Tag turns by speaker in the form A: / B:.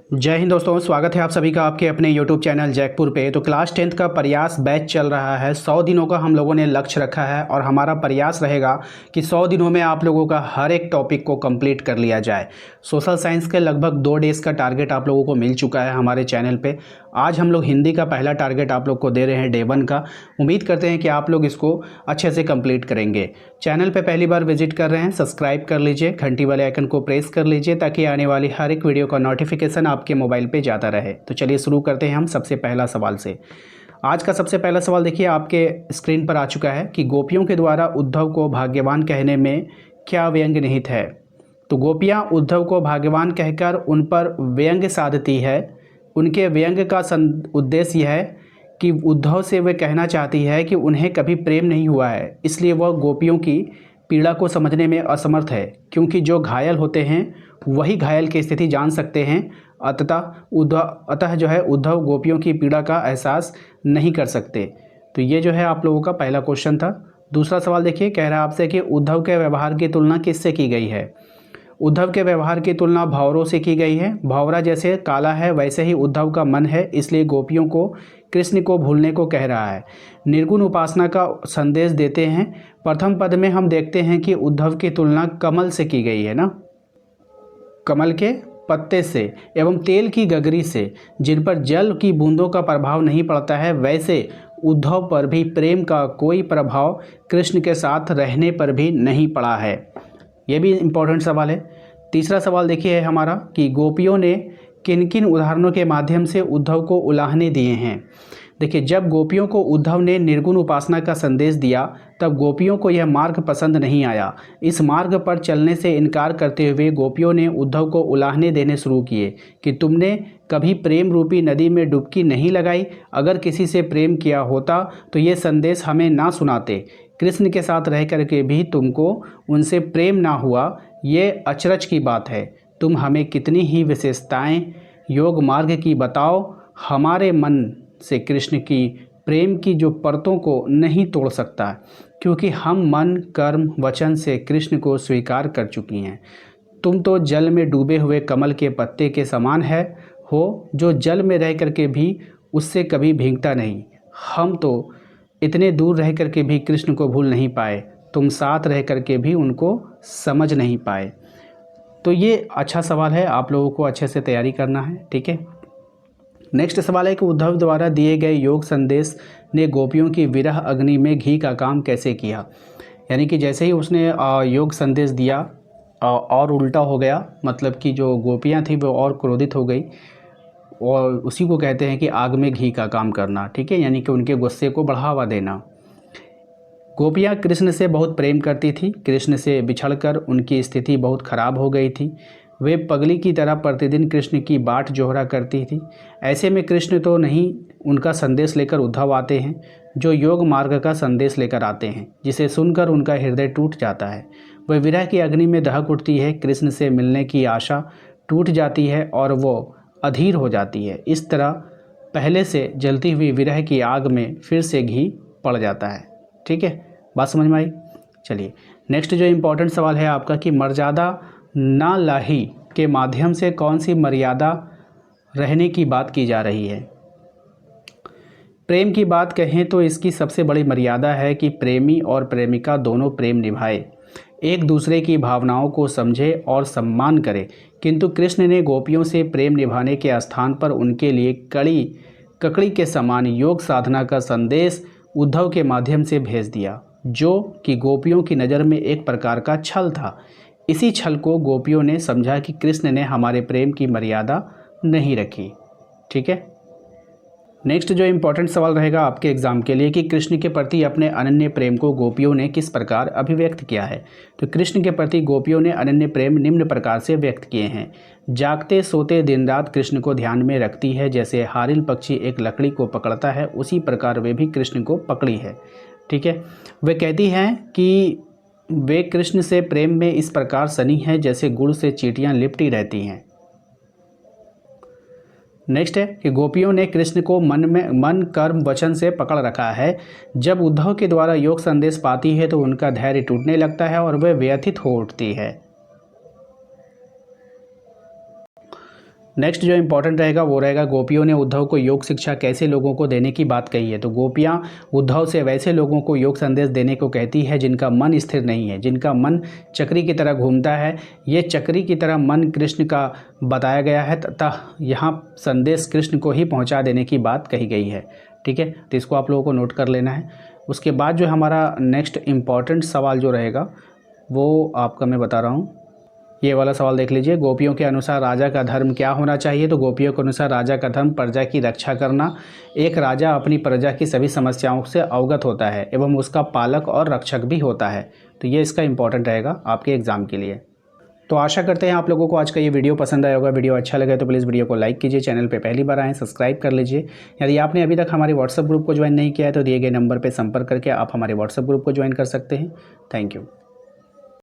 A: जय हिंद दोस्तों, स्वागत है आप सभी का आपके अपने YouTube चैनल जैकपुर पे। तो क्लास 10th का प्रयास बैच चल रहा है। 100 दिनों का हम लोगों ने लक्ष्य रखा है और हमारा प्रयास रहेगा कि 100 दिनों में आप लोगों का हर एक टॉपिक को कंप्लीट कर लिया जाए। सोशल साइंस के लगभग 2 डेज़ का टारगेट आप लोगों को मिल चुका है हमारे चैनल पे। आज हम लोग हिंदी का पहला टारगेट आप लोग को दे रहे हैं डे 1 का। उम्मीद करते हैं कि आप लोग इसको अच्छे से कंप्लीट करेंगे। चैनल पे पहली बार विजिट कर रहे हैं, सब्सक्राइब कर लीजिए, घंटी वाले आइकन को प्रेस कर लीजिए ताकि आने वाली हर एक वीडियो का नोटिफिकेशन आपके मोबाइल पे जाता रहे। तो चलिए शुरू करते हैं हम सबसे पहला सवाल से। आज का सबसे पहला सवाल देखिए आपके स्क्रीन पर आ चुका है कि गोपियों के द्वारा उद्धव को भाग्यवान कहने में क्या व्यंग निहित है। तो गोपियाँ उद्धव को भाग्यवान कहकर उन पर व्यंग साधती है। उनके व्यंग का उद्देश्य यह है कि उद्धव से वे कहना चाहती है कि उन्हें कभी प्रेम नहीं हुआ है, इसलिए वह गोपियों की पीड़ा को समझने में असमर्थ है, क्योंकि जो घायल होते हैं वही घायल की स्थिति जान सकते हैं। अतः जो है उद्धव गोपियों की पीड़ा का एहसास नहीं कर सकते। तो ये जो है आप लोगों का पहला क्वेश्चन था। दूसरा सवाल देखिए, कह रहा है आपसे कि उद्धव के व्यवहार की तुलना किससे की गई है। उद्धव के व्यवहार की तुलना भंवरों से की गई है। भंवरा जैसे काला है वैसे ही उद्धव का मन है, इसलिए गोपियों को कृष्ण को भूलने को कह रहा है। निर्गुण उपासना का संदेश देते हैं। प्रथम पद में हम देखते हैं कि उद्धव की तुलना कमल से की गई है ना, कमल के पत्ते से एवं तेल की गगरी से, जिन पर जल की बूंदों का प्रभाव नहीं पड़ता है, वैसे उद्धव पर भी प्रेम का कोई प्रभाव कृष्ण के साथ रहने पर भी नहीं पड़ा है। ये भी इम्पोर्टेंट सवाल है। तीसरा सवाल देखिए है हमारा कि गोपियों ने किन किन उदाहरणों के माध्यम से उद्धव को उलाहने दिए हैं। देखिए, जब गोपियों को उद्धव ने निर्गुण उपासना का संदेश दिया तब गोपियों को यह मार्ग पसंद नहीं आया। इस मार्ग पर चलने से इनकार करते हुए गोपियों ने उद्धव को उलाहने देने शुरू किए कि तुमने कभी प्रेम रूपी नदी में डुबकी नहीं लगाई। अगर किसी से प्रेम किया होता तो ये संदेश हमें ना सुनाते। कृष्ण के साथ रह करके भी तुमको उनसे प्रेम ना हुआ, ये अचरज की बात है। तुम हमें कितनी ही विशेषताएं योग मार्ग की बताओ, हमारे मन से कृष्ण की प्रेम की जो परतों को नहीं तोड़ सकता, क्योंकि हम मन कर्म वचन से कृष्ण को स्वीकार कर चुकी हैं। तुम तो जल में डूबे हुए कमल के पत्ते के समान हो, जो जल में रह करके भी उससे कभी भीगता नहीं। हम तो इतने दूर रह करके भी कृष्ण को भूल नहीं पाए, तुम साथ रह करके भी उनको समझ नहीं पाए। तो ये अच्छा सवाल है, आप लोगों को अच्छे से तैयारी करना है, ठीक है। नेक्स्ट सवाल है कि उद्धव द्वारा दिए गए योग संदेश ने गोपियों की विरह अग्नि में घी का काम कैसे किया। यानी कि जैसे ही उसने योग संदेश दिया और उल्टा हो गया, मतलब कि जो गोपियाँ थी वो और क्रोधित हो गई, और उसी को कहते हैं कि आग में घी का काम करना, ठीक है, यानी कि उनके गुस्से को बढ़ावा देना। गोपियाँ कृष्ण से बहुत प्रेम करती थी। कृष्ण से बिछड़कर उनकी स्थिति बहुत खराब हो गई थी। वे पगली की तरह प्रतिदिन कृष्ण की बाट जोहरा करती थी। ऐसे में कृष्ण तो नहीं, उनका संदेश लेकर उद्धव आते हैं, जो योग मार्ग का संदेश लेकर आते हैं, जिसे सुनकर उनका हृदय टूट जाता है। वह विरह की अग्नि में दहक उठती है। कृष्ण से मिलने की आशा टूट जाती है और वो अधीर हो जाती है। इस तरह पहले से जलती हुई विरह की आग में फिर से घी पड़ जाता है। ठीक है, बात समझ में आई। चलिए नेक्स्ट जो इम्पोर्टेंट सवाल है आपका कि मर्यादा ना लाही के माध्यम से कौन सी मर्यादा रहने की बात की जा रही है। प्रेम की बात कहें तो इसकी सबसे बड़ी मर्यादा है कि प्रेमी और प्रेमिका दोनों प्रेम निभाए, एक दूसरे की भावनाओं को समझे और सम्मान करे। किंतु कृष्ण ने गोपियों से प्रेम निभाने के स्थान पर उनके लिए ककड़ी के समान योग साधना का संदेश उद्धव के माध्यम से भेज दिया, जो कि गोपियों की नज़र में एक प्रकार का छल था। इसी छल को गोपियों ने समझा कि कृष्ण ने हमारे प्रेम की मर्यादा नहीं रखी। ठीक है, नेक्स्ट जो इम्पोर्टेंट सवाल रहेगा आपके एग्जाम के लिए कि कृष्ण के प्रति अपने अनन्य प्रेम को गोपियों ने किस प्रकार अभिव्यक्त किया है। तो कृष्ण के प्रति गोपियों ने अनन्य प्रेम निम्न प्रकार से व्यक्त किए हैं। जागते सोते दिन रात कृष्ण को ध्यान में रखती है। जैसे हारिल पक्षी एक लकड़ी को पकड़ता है, उसी प्रकार वे भी कृष्ण को पकड़ी है। ठीक है, वे कहती हैं कि वे कृष्ण से प्रेम में इस प्रकार सनी हैं जैसे गुड़ से चींटियाँ लिपटी रहती हैं। नेक्स्ट है कि गोपियों ने कृष्ण को मन कर्म वचन से पकड़ रखा है। जब उद्धव के द्वारा योग संदेश पाती है तो उनका धैर्य टूटने लगता है और वे व्यथित हो उठती है। नेक्स्ट जो इंपॉर्टेंट रहेगा वो रहेगा गोपियों ने उद्धव को योग शिक्षा कैसे लोगों को देने की बात कही है। तो गोपियाँ उद्धव से वैसे लोगों को योग संदेश देने को कहती है जिनका मन स्थिर नहीं है, जिनका मन चक्री की तरह घूमता है। ये चक्री की तरह मन कृष्ण का बताया गया है तथा यहाँ संदेश कृष्ण को ही पहुँचा देने की बात कही गई है। ठीक है, तो इसको आप लोगों को नोट कर लेना है। उसके बाद जो हमारा नेक्स्ट इम्पॉर्टेंट सवाल जो रहेगा वो आपका मैं बता रहा हूँ। ये वाला सवाल देख लीजिए, गोपियों के अनुसार राजा का धर्म क्या होना चाहिए। तो गोपियों के अनुसार राजा का धर्म प्रजा की रक्षा करना। एक राजा अपनी प्रजा की सभी समस्याओं से अवगत होता है एवं उसका पालक और रक्षक भी होता है। तो ये इसका इंपॉर्टेंट रहेगा आपके एग्ज़ाम के लिए। तो आशा करते हैं आप लोगों को आज का ये वीडियो पसंद आया होगा। वीडियो अच्छा लगे तो प्लीज़ वीडियो को लाइक कीजिए, चैनल पे पहली बार आएँ सब्सक्राइब कर लीजिए। यदि आपने अभी तक हमारे व्हाट्सएप ग्रुप को ज्वाइन नहीं किया है तो दिए गए नंबर पर संपर्क करके आप हमारे व्हाट्सएप ग्रुप को ज्वाइन कर सकते हैं। Thank you.